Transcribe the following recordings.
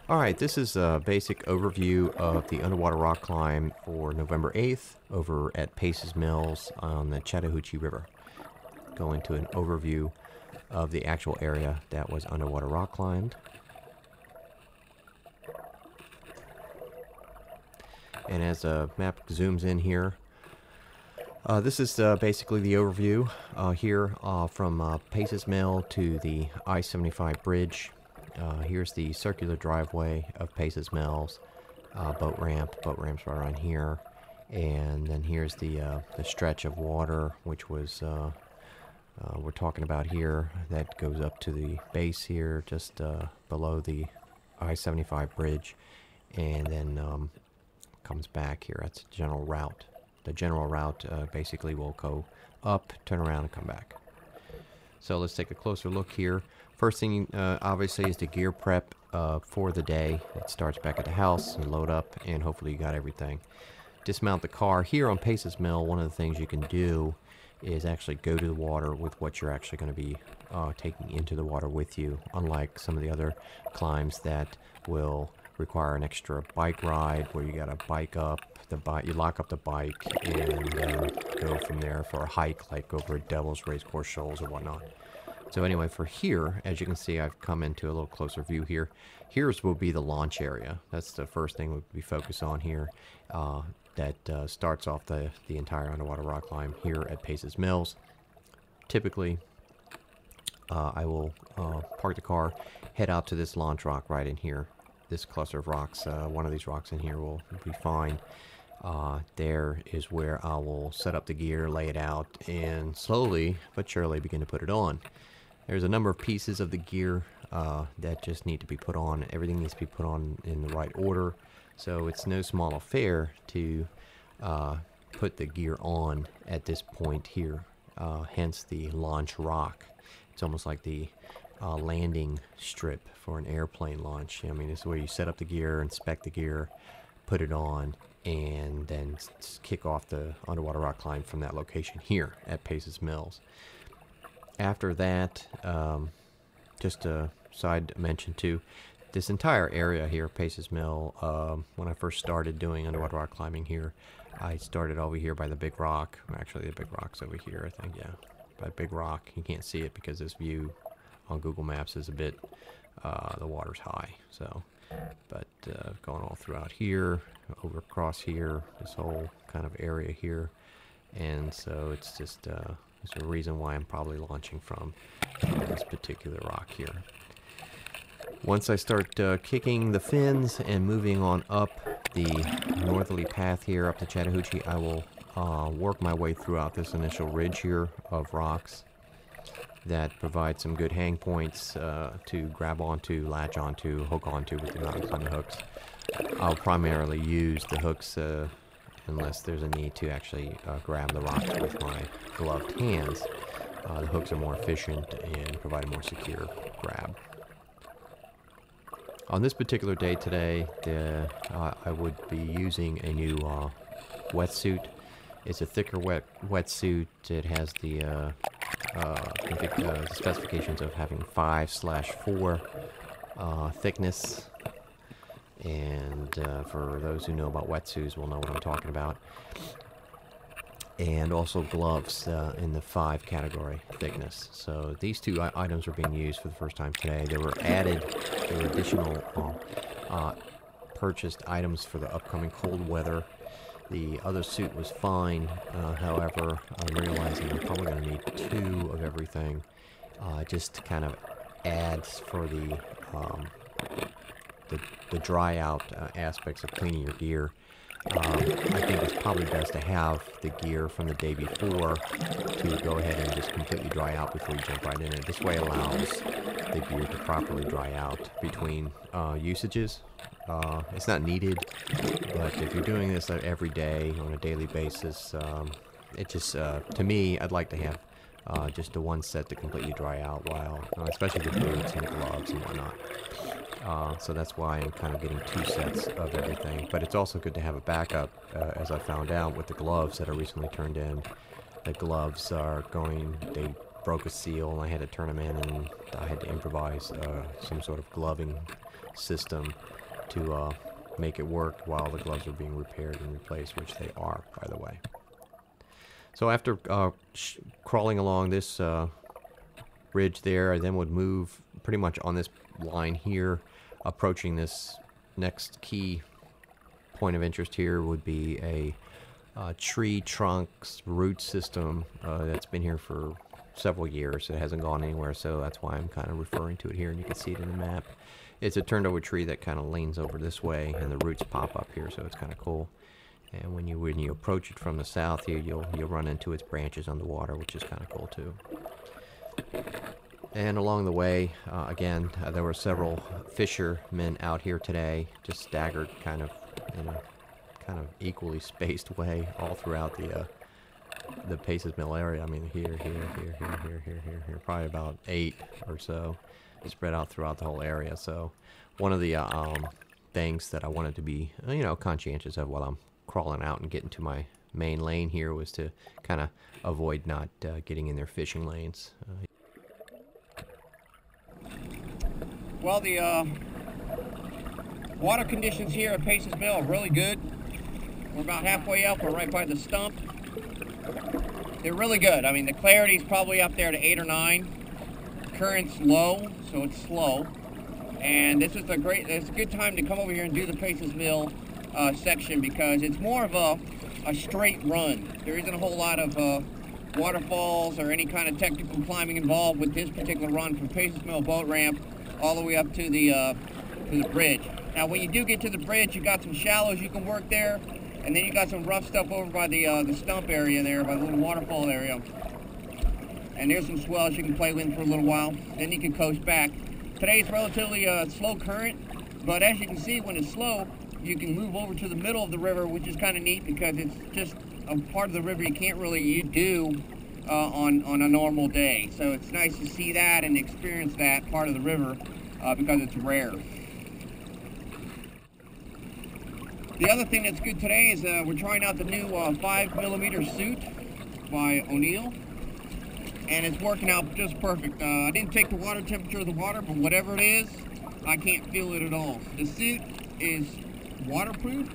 Alright, this is a basic overview of the underwater rock climb for November 8th over at Pace's Mills on the Chattahoochee River. Go into an overview of the actual area that was underwater rock climbed. And as the map zooms in here, this is basically the overview here from Pace's Mill to the I-75 bridge. Here's the circular driveway of Pace's Mills, boat ramp. Boat ramp's right around here, and then here's the stretch of water, which was we're talking about here. That goes up to the base here, just below the I-75 bridge, and then comes back here. That's the general route. The general route basically will go up, turn around, and come back. So let's take a closer look here. First thing, obviously, is the gear prep for the day. It starts back at the house, and load up, and hopefully you got everything. Dismount the car. Here on Pace's Mill, one of the things you can do is actually go to the water with what you're actually going to be taking into the water with you, unlike some of the other climbs that will require an extra bike ride where you got to bike up the bike, you lock up the bike, and then go from there for a hike, like over Devil's Racecourse Shoals or whatnot. So anyway, for here, as you can see, I've come into a little closer view here. Here's will be the launch area. That's the first thing we focus on here. That starts off the entire underwater rock climb here at Pace's Mills. Typically, I will park the car, head out to this launch rock right in here. This cluster of rocks, one of these rocks in here will be fine. There is where I will set up the gear, lay it out, and slowly but surely begin to put it on. There's a number of pieces of the gear that just need to be put on. Everything needs to be put on in the right order. So it's no small affair to put the gear on at this point here. Hence the launch rock. It's almost like the landing strip for an airplane launch. I mean, this is where you set up the gear, inspect the gear, put it on, and then kick off the underwater rock climb from that location here at Pace's Mills. After that, just a side mention too, this entire area here, Pace's Mill, when I first started doing underwater rock climbing here, I started over here by the big rock. Actually, the big rock's over here, I think, yeah. By the big rock. You can't see it because this view on Google Maps is a bit, the water's high, so. But going all throughout here, over across here, this whole kind of area here. And so it's just, there's a reason why I'm probably launching from this particular rock here. Once I start kicking the fins and moving on up the northerly path here up the Chattahoochee, I will work my way throughout this initial ridge here of rocks that provide some good hang points to grab onto, latch onto, hook onto with the mountain climbing hooks. I'll primarily use the hooks unless there's a need to actually grab the rocks with my gloved hands. The hooks are more efficient and provide a more secure grab. On this particular day today, I would be using a new wetsuit. It's a thicker wetsuit. It has the specifications of having 5/4 thickness, and for those who know about wetsuits will know what I'm talking about. And also gloves in the 5 category thickness. So these two items are being used for the first time today. They were added, they were additional purchased items for the upcoming cold weather. The other suit was fine, however, I'm realizing I'm probably going to need 2 of everything, just to kind of adds for the dry out aspects of cleaning your gear. I think it's probably best to have the gear from the day before to go ahead and just completely dry out before you jump right in it. This way allows the gear to properly dry out between usages. It's not needed, but if you're doing this every day on a daily basis, it just, to me, I'd like to have just the one set to completely dry out while, especially the boots and gloves and whatnot. So that's why I'm kind of getting 2 sets of everything. But it's also good to have a backup, as I found out with the gloves that I recently turned in. The gloves are they broke a seal, and I had to turn them in, and I had to improvise some sort of gloving system to make it work while the gloves are being repaired and replaced, which they are, by the way. So after crawling along this ridge there, I then would move pretty much on this line here, approaching this next key point of interest here would be a tree trunks root system that's been here for several years. It hasn't gone anywhere, so that's why I'm kind of referring to it here, and you can see it in the map. It's a turned over tree that kind of leans over this way, and the roots pop up here, so it's kind of cool. And when you approach it from the south here, you'll run into its branches on the water, which is kind of cool too. And along the way, again, there were several fishermen out here today, just staggered kind of in a kind of equally spaced way all throughout the Paces Mill area. I mean, here, probably about 8 or so, spread out throughout the whole area. So one of the things that I wanted to be, conscientious of while I'm crawling out and getting to my main lane here was to kind of avoid not getting in their fishing lanes. Well, the water conditions here at Paces Mill are really good. We're about halfway up. We're right by the stump. They're really good. I mean, the clarity's probably up there to 8 or 9. Current's low, so it's slow. And it's a good time to come over here and do the Paces Mill section, because it's more of a straight run. There isn't a whole lot of waterfalls or any kind of technical climbing involved with this particular run from Paces Mill boat ramp all the way up to the bridge. Now, when you do get to the bridge, you got some shallows you can work there, and then you got some rough stuff over by the stump area there, by the little waterfall area. And there's some swells you can play with for a little while. Then you can coast back. Today it's relatively slow current, but as you can see, when it's slow, you can move over to the middle of the river, which is kind of neat because it's just a part of the river you can't really do on a normal day. So it's nice to see that and experience that part of the river because it's rare. The other thing that's good today is we're trying out the new 5mm suit by O'Neill, and it's working out just perfect. I didn't take the water temperature of the water, but whatever it is, I can't feel it at all. The suit is waterproof.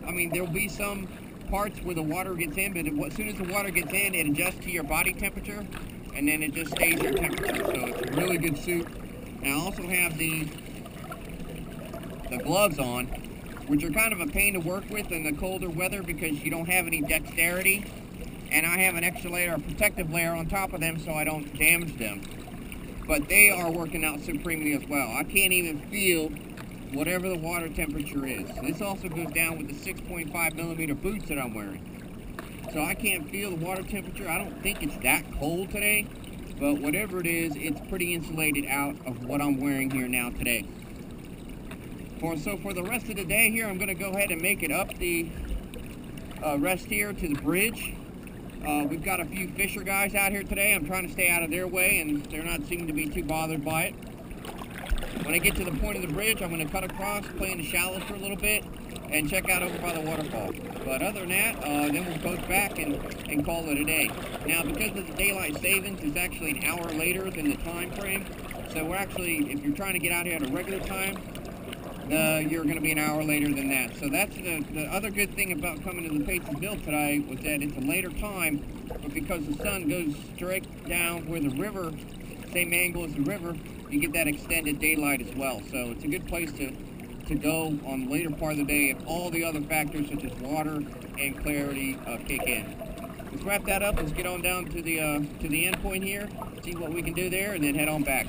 I mean, there'll be some parts where the water gets in, but as soon as the water gets in, it adjusts to your body temperature, and then it just stays your temperature. So it's a really good suit. And I also have the gloves on, which are kind of a pain to work with in the colder weather because you don't have any dexterity. And I have an extra layer, a protective layer on top of them so I don't damage them. But they are working out supremely as well. I can't even feel whatever the water temperature is. This also goes down with the 6.5mm boots that I'm wearing. So I can't feel the water temperature. I don't think it's that cold today, but whatever it is, it's pretty insulated out of what I'm wearing here now today. So for the rest of the day here, I'm going to go ahead and make it up the rest here to the bridge. We've got a few fisher guys out here today. I'm trying to stay out of their way, and they're not seeming to be too bothered by it. When I get to the point of the bridge, I'm going to cut across, play in the shallows for a little bit, and check out over by the waterfall. But other than that, then we'll coast back and call it a day. Now, because of the daylight savings, it's actually an hour later than the time frame. So we're actually, if you're trying to get out here at a regular time, you're going to be an hour later than that. So that's the other good thing about coming to the Paces Mill today, was that it's a later time, but because the sun goes straight down where the river, same angle as the river, you get that extended daylight as well. So it's a good place to go on the later part of the day if all the other factors such as water and clarity kick in. Let's wrap that up. Let's get on down to the end point here, see what we can do there, and then head on back.